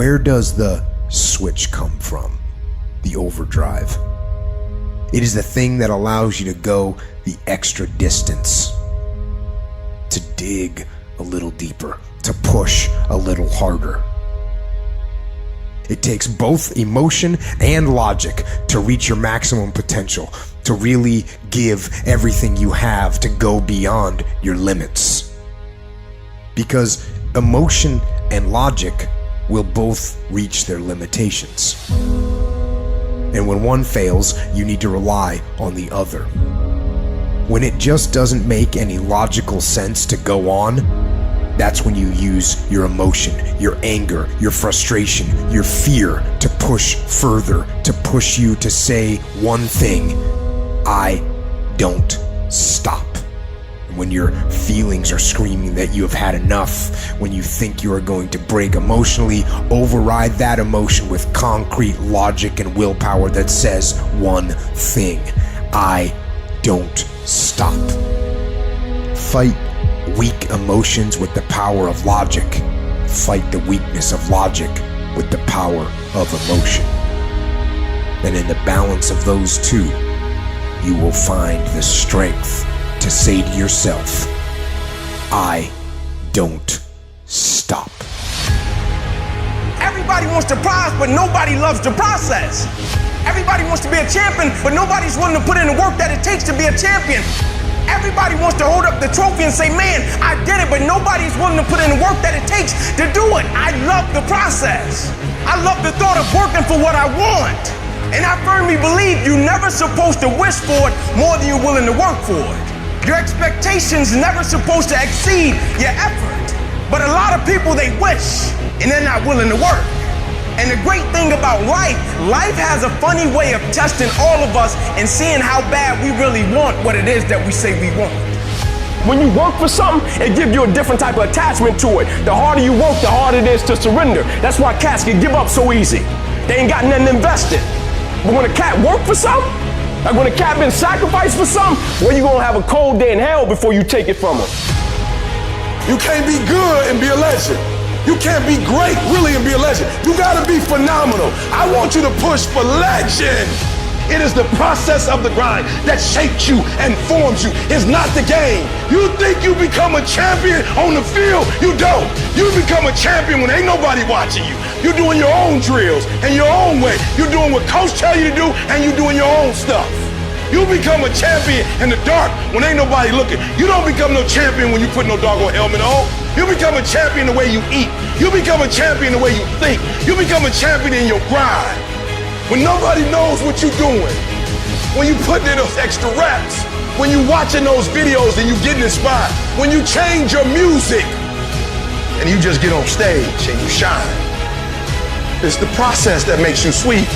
where does the switch come from? The overdrive. It is the thing that allows you to go the extra distance, to dig a little deeper, to push a little harder. It takes both emotion and logic to reach your maximum potential, to really give everything you have, to go beyond your limits. Because emotion and logic will both reach their limitations. And when one fails, you need to rely on the other. When it just doesn't make any logical sense to go on, that's when you use your emotion, your anger, your frustration, your fear to push further, to push you to say one thing: I don't stop. When your feelings are screaming that you have had enough, when you think you are going to break emotionally, override that emotion with concrete logic and willpower that says one thing: I don't stop. Fight weak emotions with the power of logic. Fight the weakness of logic with the power of emotion. And in the balance of those two, you will find the strength to say to yourself, I don't stop. Everybody wants the prize, but nobody loves the process. Everybody wants to be a champion, but nobody's willing to put in the work that it takes to be a champion. Everybody wants to hold up the trophy and say, man, I did it, but nobody's willing to put in the work that it takes to do it. I love the process. I love the thought of working for what I want. And I firmly believe you're never supposed to wish for it more than you're willing to work for it. Your expectations never supposed to exceed your effort. But a lot of people, they wish, and they're not willing to work. And the great thing about life has a funny way of testing all of us and seeing how bad we really want what it is that we say we want. When you work for something, it gives you a different type of attachment to it. The harder you work, the harder it is to surrender. That's why cats can give up so easy. They ain't got nothing invested. But when a cat work for something, like when a cat been sacrificed for something, well, you gonna have a cold day in hell before you take it from them. You can't be good and be a legend. You can't be great, really, and be a legend. You gotta be phenomenal. I want you to push for legend. It is the process of the grind that shapes you and forms you. It's not the game. You think you become a champion on the field? You don't. You become a champion when ain't nobody watching you. You're doing your own drills and your own way. You're doing what coach tell you to do, and you're doing your own stuff. You become a champion in the dark when ain't nobody looking. You don't become no champion when you put no doggone helmet on. You become a champion the way you eat. You become a champion the way you think. You become a champion in your grind. When nobody knows what you're doing, when you putting in those extra reps, when you watching those videos and you getting inspired, when you change your music and you just get on stage and you shine. It's the process that makes you sweet.